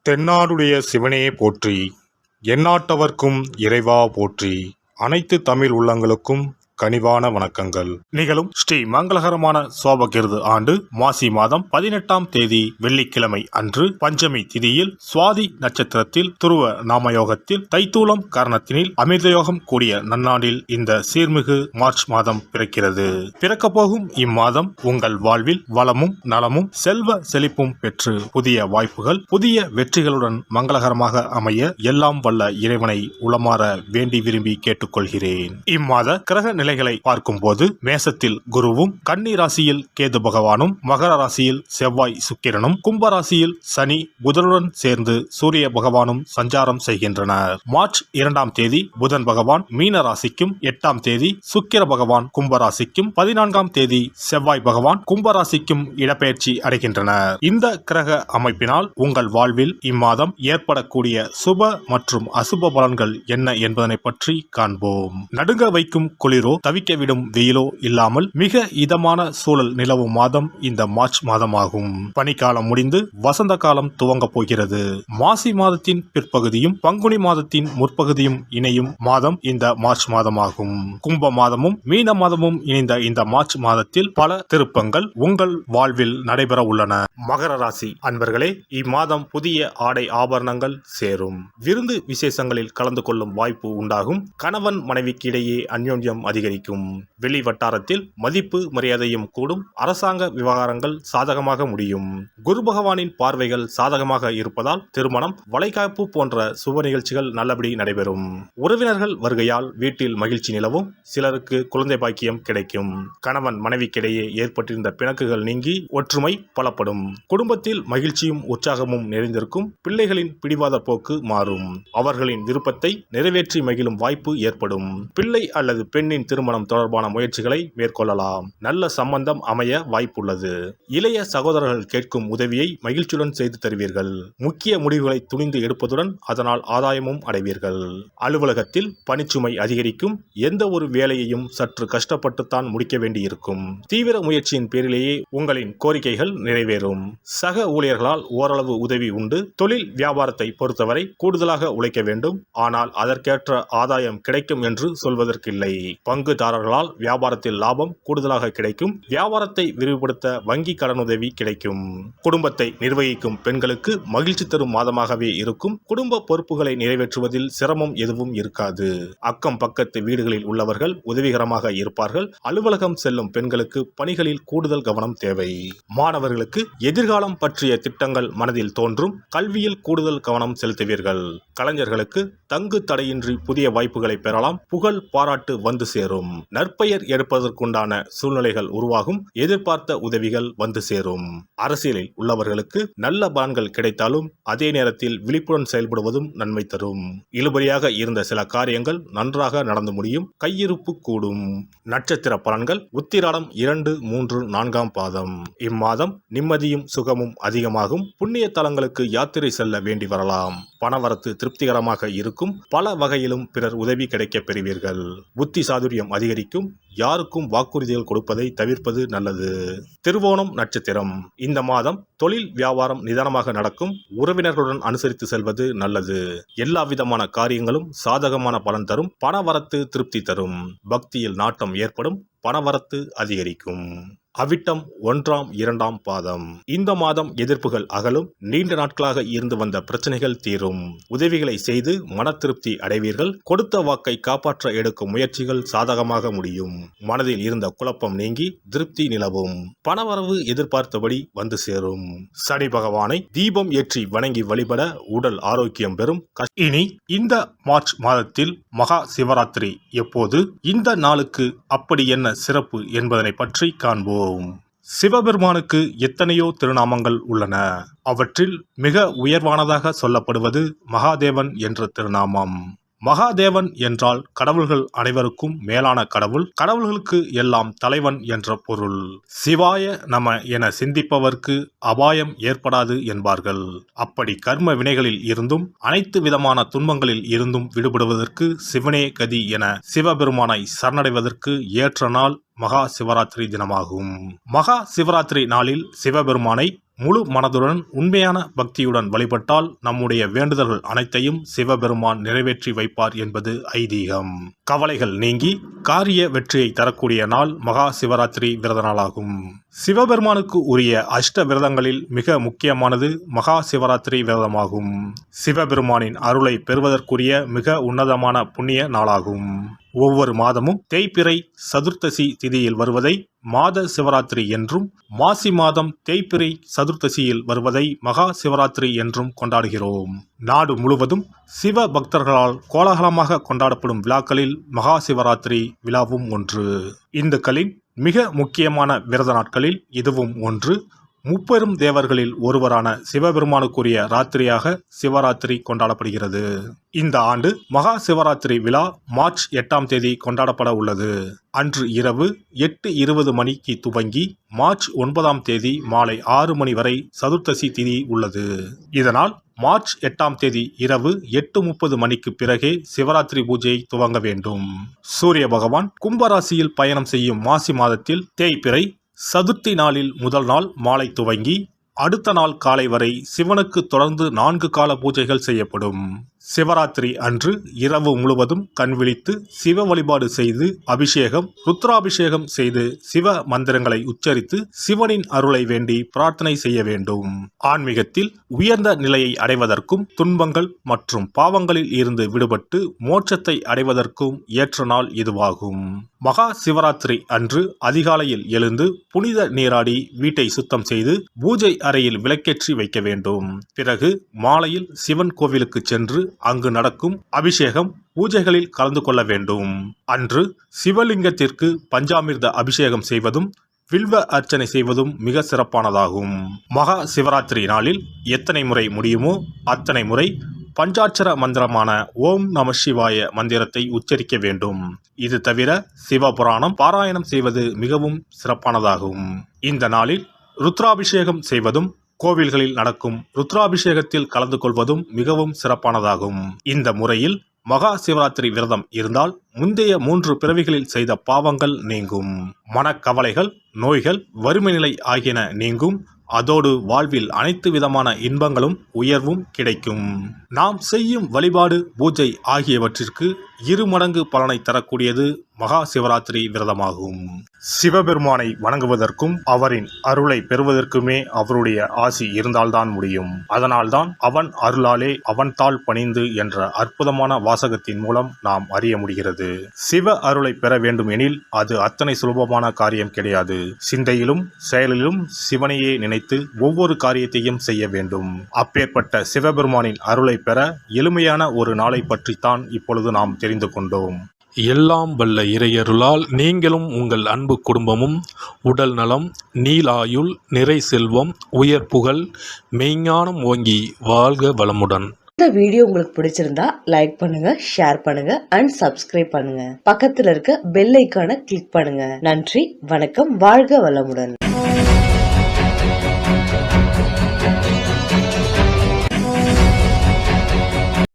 தென்னாடுடைய சிவனே போற்றி, எந்நாட்டவர்க்கும் இறைவா போற்றி. அனைத்து தமிழ் உள்ளங்களுக்கும் கனிவான வணக்கங்கள். நிகழும் ஸ்ரீ மங்களகரமான சோபகிருது ஆண்டு மாசி மாதம் 18ஆம் தேதி வெள்ளிக்கிழமை அன்று பஞ்சமி திதியில் சுவாதி நட்சத்திரத்தில் துருவ நாமயோகத்தில் தைத்தூலம் காரணத்தினில் அமிர்தயோகம் கூடிய நன்னாளில் இந்த சீர்மிகு மார்ச் மாதம் பிறக்கிறது. பிறக்கப் போகும் இம்மாதம் உங்கள் வாழ்வில் வளமும் நலமும் செல்வ செழிப்பும் பெற்று புதிய வாய்ப்புகள் புதிய வெற்றிகளுடன் மங்களகரமாக அமைய எல்லாம் வல்ல இறைவனை உளமாற வேண்டி விரும்பி கேட்டுக்கொள்கிறேன். இம்மாத கிரக நிலைகளை பார்க்கும்போது மேசத்தில் குருவும், கன்னி ராசியில் கேது பகவானும், மகர ராசியில் செவ்வாய் சுக்கிரனும், கும்ப ராசியில் சனி புதனுடன் சேர்ந்து சூரிய பகவானும் சஞ்சாரம் செய்கின்றனர். மார்ச் 2ஆம் தேதி புதன் பகவான் மீன ராசிக்கும், 8ஆம் தேதி சுக்கிர பகவான் கும்ப ராசிக்கும், 14ஆம் தேதி செவ்வாய் பகவான் கும்ப ராசிக்கும் இடப்பெயர்ச்சி அடைகின்றனர். இந்த கிரக அமைப்பினால் உங்கள் வாழ்வில் இம்மாதம் ஏற்படக்கூடிய சுப மற்றும் அசுப பலன்கள் என்ன என்பதனை பற்றி காண்போம். நடுங்க வைக்கும் குளிரோ தவிக்க விடும் வெயிலோ இல்லாமல் மிக இதமான சூழல் நிலவும் மாதம் இந்த மார்ச் மாதமாகும். பனிக்காலம் முடிந்து வசந்த காலம் துவங்க போகிறது. மாசி மாதத்தின் பிற்பகுதியும் பங்குனி மாதத்தின் முற்பகுதியும் இணையும் மாதம் இந்த மார்ச் மாதமாகும். கும்ப மாதமும் மீன மாதமும் இணைந்த இந்த மார்ச் மாதத்தில் பல திருப்பங்கள் உங்கள் வாழ்வில் நடைபெற உள்ளன. மகர ராசி அன்பர்களே, இம்மாதம் புதிய ஆடை ஆபரணங்கள் சேரும். விருந்து விசேஷங்களில் கலந்து கொள்ளும் வாய்ப்பு உண்டாகும். கணவன் மனைவிக்கு இடையே அந்யோன்யம் அதிகரிக்கும். வெளி வட்டாரத்தில் மதிப்பு மரியாதையும் கூடும். அரசாங்க விவகாரங்கள் சாதகமாக முடியும். குரு பகவானின் பார்வைகள் சாதகமாக இருப்பதால் திருமணம், வளைகாப்பு போன்ற சுப நிகழ்ச்சிகள் நல்லபடி நடைபெறும். உறவினர்கள் வருகையால் வீட்டில் மகிழ்ச்சி நிலவும். சிலருக்கு குழந்தை பாக்கியம் கிடைக்கும். கணவன் மனைவிக்கிடையே ஏற்பட்டிருந்த பிணக்குகள் நீங்கி ஒற்றுமை பலப்படும். குடும்பத்தில் மகிழ்ச்சியும் உற்சாகமும் நிறைந்திருக்கும். பிள்ளைகளின் பிடிவாத போக்கு மாறும். அவர்களின் விருப்பத்தை நிறைவேற்றி மகிழும் வாய்ப்பு ஏற்படும். பிள்ளை அல்லது பெண்ணின் திருமணம் தொடர்பான முயற்சிகளை மேற்கொள்ளலாம். நல்ல சம்பந்தம் அமைய வாய்ப்புள்ளது. இளைய சகோதரர்கள் கேட்கும் உதவியை மகிழ்ச்சியுடன் செய்து தருவீர்கள். முக்கிய முடிவுகளை துணிந்து எடுப்பதுடன் அதனால் ஆதாயமும் அடைவீர்கள். அலுவலகத்தில் பணிச்சுமை அதிகரிக்கும். எந்த ஒரு வேலையையும் சற்று கஷ்டப்பட்டுத்தான் முடிக்க வேண்டியிருக்கும். தீவிர முயற்சியின் பேரிலேயே உங்களின் கோரிக்கைகள் நிறைவேறும். சக ஊழியர்களால் ஓரளவு உதவி உண்டு. தொழில் வியாபாரத்தை பொறுத்தவரை கூடுதலாக உழைக்க வேண்டும். ஆனால் அதற்கேற்ற ஆதாயம் கிடைக்கும் என்று சொல்வதற்கில்லை. பங்குதாரர்களால் வியாபாரத்தில் லாபம் கூடுதலாக கிடைக்கும். வியாபாரத்தை விரிவுபடுத்த வங்கி கடனுதவி கிடைக்கும். குடும்பத்தை நிர்வகிக்கும் பெண்களுக்கு மகிழ்ச்சி தரும் மாதமாகவே இருக்கும். குடும்ப பொறுப்புகளை நிறைவேற்றுவதில் சிரமம் எதுவும் இருக்காது. அக்கம் பக்கத்து வீடுகளில் உள்ளவர்கள் உதவிகரமாக இருப்பார்கள். அலுவலகம் செல்லும் பெண்களுக்கு பணிகளில் கூடுதல் கவனம் தேவை. மாணவர்களுக்கு எதிர்காலம் பற்றிய திட்டங்கள் மனதில் தோன்றும். கல்வியில் கூடுதல் கவனம் செலுத்துவீர்கள். கலைஞர்களுக்கு தங்கு தடையின்றி புதிய வாய்ப்புகளை பெறலாம். புகழ் பாராட்டு வந்து சேரும். நற்பெயர் எடுப்பதற்குண்டான சூழ்நிலைகள் உருவாகும். எதிர்பார்த்த உதவிகள் வந்து சேரும். அரசியலில் உள்ளவர்களுக்கு நல்ல பலன்கள் கிடைத்தாலும் அதே நேரத்தில் விழிப்புடன் செயல்படுவதும் நன்மை தரும். இழுபறியாக இருந்த சில காரியங்கள் நன்றாக நடந்து முடியும். கையிருப்பு கூடும். நட்சத்திர பலன்கள் உத்திராடம் 2, 3, 4ஆம் பாதம். இம்மாதம் நிம்மதியும் சுகமும் அதிகமாகும். புண்ணிய தலங்களுக்கு யாத்திரை செல்ல வேண்டி வரலாம். பணவரத்து திருப்திகரமாக இருக்கும். பல வகையிலும் பிறர் உதவி கிடைக்க பெறுவீர்கள். புத்தி சாதுரியம் அதிகரிக்கும். யாருக்கும் வாக்குறுதிகள் கொடுப்பதை தவிர்ப்பது நல்லது. திருவோணம் நட்சத்திரம். இந்த மாதம் தொழில் வியாபாரம் நிதானமாக நடக்கும். உறவினர்களுடன் அனுசரித்து செல்வது நல்லது. எல்லா விதமான காரியங்களும் சாதகமான பலன் தரும். பணவரத்து திருப்தி தரும். பக்தியில் நாட்டம் ஏற்படும். பணவரத்து அதிகரிக்கும். அவிட்டம் 1ஆம் 2ஆம் பாதம். இந்த மாதம் எதிர்ப்புகள் அகலும். நீண்ட நாட்களாக இருந்து வந்த பிரச்சனைகள் தீரும். உதவிகளை செய்து மன திருப்தி அடைவீர்கள். கொடுத்த வாக்கை காப்பாற்ற எடுக்கும் முயற்சிகள் சாதகமாக முடியும். மனதில் இருந்த குழப்பம் நீங்கி திருப்தி நிலவும். பணவரவு எதிர்பார்த்தபடி வந்து சேரும். சனி பகவானை தீபம் ஏற்றி வணங்கி வழிபட உடல் ஆரோக்கியம் பெறும். இனி இந்த மார்ச் மாதத்தில் மகா சிவராத்திரி எப்போது, இந்த நாளுக்கு அப்படி என்ன சிறப்பு என்பதனை பற்றி காண்போம். சிவபெருமானுக்கு எத்தனையோ திருநாமங்கள் உள்ளன. அவற்றில் மிக உயர்வானதாக சொல்லப்படுவது மகாதேவன் என்ற திருநாமம். மகாதேவன் என்றால் கடவுள்கள் அனைவருக்கும் மேலான கடவுள். கடவுள்களுக்கு எல்லாம் தலைவன் என்ற பொருள். சிவாய நம என சிந்திப்பவர்க்கு அபாயம் ஏற்படாது என்பார்கள். அப்படி கர்ம வினைகளில் இருந்தும் அனைத்து விதமான துன்பங்களில் இருந்தும் விடுபடுவதற்கு சிவனே கதி என சிவபெருமானை சரணடைவதற்கு ஏற்ற நாள் மகா சிவராத்திரி தினமாகும். மகா சிவராத்திரி நாளில் சிவபெருமானை முழு மனதுடன் உண்மையான பக்தியுடன் வழிபட்டால் நம்முடைய வேண்டுதல்கள் அனைத்தையும் சிவபெருமான் நிறைவேற்றி வைப்பார் என்பது ஐதீகம். கவலைகள் நீங்கி காரிய வெற்றியை தரக்கூடிய நாள் மகா சிவராத்திரி விரத நாளாகும். சிவபெருமானுக்கு உரிய அஷ்ட விரதங்களில் மிக முக்கியமானது மகா சிவராத்திரி விரதமாகும். சிவபெருமானின் அருளை பெறுவதற்குரிய மிக உன்னதமான புண்ணிய நாளாகும். ஒவ்வொரு மாதமும் தேய்பிறை சதுர்த்தசி திதியில் வருவதை மாத சிவராத்திரி என்றும், மாசி மாதம் தேய்பிறை சதுர்த்தசியில் வருவதை மகா சிவராத்திரி என்றும் கொண்டாடுகிறோம். நாடு முழுவதும் சிவ பக்தர்களால் கோலாகலமாக கொண்டாடப்படும் விழாக்களில் மகா சிவராத்திரி விழாவும் ஒன்று. இந்துக்களின் மிக முக்கியமான விரத நாட்களில் இதுவும் ஒன்று. முப்பெரும் தேவர்களில் ஒருவரான சிவபெருமானுக்குரிய ராத்திரியாக சிவராத்திரி கொண்டாடப்படுகிறது. இந்த ஆண்டு மகா சிவராத்திரி விழா மார்ச் 8ஆம் தேதி கொண்டாடப்பட உள்ளது. அன்று இரவு 8:20 மணிக்கு துவங்கி மார்ச் 9ஆம் தேதி மாலை 6 மணி வரை சதுர்த்தசி திதி உள்ளது. இதனால் மார்ச் 8ஆம் தேதி இரவு 8:30 மணிக்கு பிறகே சிவராத்திரி பூஜை துவங்க வேண்டும். சூரிய பகவான் கும்பராசியில் பயணம் செய்யும் மாசி மாதத்தில் தேய்பிறை சதுர்த்தி நாளில் முதல் நாள் மாலை துவங்கி அடுத்த நாள் காலை வரை சிவனுக்கு தொடர்ந்து 4 கால பூஜைகள் செய்யப்படும். சிவராத்திரி அன்று இரவு முழுவதும் கண் விழித்து சிவ வழிபாடு செய்து அபிஷேகம், ருத்ராபிஷேகம் செய்து சிவ மந்திரங்களை உச்சரித்து சிவனின் அருளை வேண்டி பிரார்த்தனை செய்ய வேண்டும். ஆன்மீகத்தில் உயர்ந்த நிலையை அடைவதற்கும், துன்பங்கள் மற்றும் பாவங்களில் இருந்து விடுபட்டு மோட்சத்தை அடைவதற்கும் ஏற்ற நாள் இதுவாகும். மகா சிவராத்திரி அன்று அதிகாலையில் எழுந்து புனித நீராடி வீட்டை சுத்தம் செய்து பூஜை அறையில் விளக்கேற்றி வைக்க வேண்டும். பிறகு மாலையில் சிவன் கோவிலுக்கு சென்று அங்கு நடக்கும் அபிஷேகம் பூஜைகளில் கலந்து கொள்ள வேண்டும். அன்று சிவலிங்கத்திற்கு பஞ்சாமிர்த அபிஷேகம் செய்வதும் வில்வ அர்ச்சனை செய்வதும் மிக சிறப்பானதாகும். மகா சிவராத்திரி நாளில் எத்தனை முறை முடியுமோ அத்தனை முறை பஞ்சாட்சர மந்திரமான ஓம் நம சிவாய மந்திரத்தை உச்சரிக்க வேண்டும். இது தவிர சிவபுராணம் பாராயணம் செய்வது மிகவும் சிறப்பானதாகும். இந்த நாளில் ருத்ராபிஷேகம் செய்வதும் கோவில்களில் நடக்கும் ருத்ராபிஷேகத்தில் கலந்து கொள்வதும் மிகவும் சிறப்பானதாகும். இந்த முறையில் மகா சிவராத்திரி விரதம் இருந்தால் முந்தைய 3 பிறவிகளில் செய்த பாவங்கள் நீங்கும். மனக்கவலைகள், நோய்கள், வறுமை நிலை ஆகியன நீங்கும். அதோடு வாழ்வில் அனைத்து விதமான இன்பங்களும் உயர்வும் கிடைக்கும். நாம் செய்யும் வழிபாடு, பூஜை ஆகியவற்றிற்கு 2 மடங்கு பலனை தரக்கூடியது மகா சிவராத்திரி விரதமாகும். சிவபெருமானை வணங்குவதற்கும் அவரின் அருளை பெறுவதற்குமே அவருடைய ஆசி இருந்தால்தான் முடியும். அதனால்தான் அவன் அருளாலே அவன் தாள் பணிந்து என்ற அற்புதமான வாசகத்தின் மூலம் நாம் அறிய முடிகிறது. சிவ அருளை பெற வேண்டும் எனில் அது அத்தனை சுலபமான காரியம் கிடையாது. சிந்தையிலும் செயலிலும் சிவனையே நினைத்து ஒவ்வொரு காரியத்தையும் செய்ய வேண்டும். அப்பேற்பட்ட சிவபெருமானின் அருளை பெற எளிமையான ஒரு நாளை பற்றித்தான் இப்பொழுது நாம் தெரிந்து கொண்டோம். எல்லாம் வல்ல இறையருளால் நீங்களும் உங்கள் அன்பு குடும்பமும் உடல் நலம், நீலாயுள், நிறை செல்வம், உயர் புகழ், மெய்ஞானம் ஓங்கி வாழ்க வளமுடன். இந்த வீடியோ உங்களுக்கு பிடிச்சிருந்தா லைக் பண்ணுங்க, ஷேர் பண்ணுங்க அண்ட் சப்ஸ்கிரைப் பண்ணுங்க. பக்கத்துல இருக்க பெல் ஐகானை கிளிக் பண்ணுங்க. நன்றி, வணக்கம், வாழ்க வளமுடன்.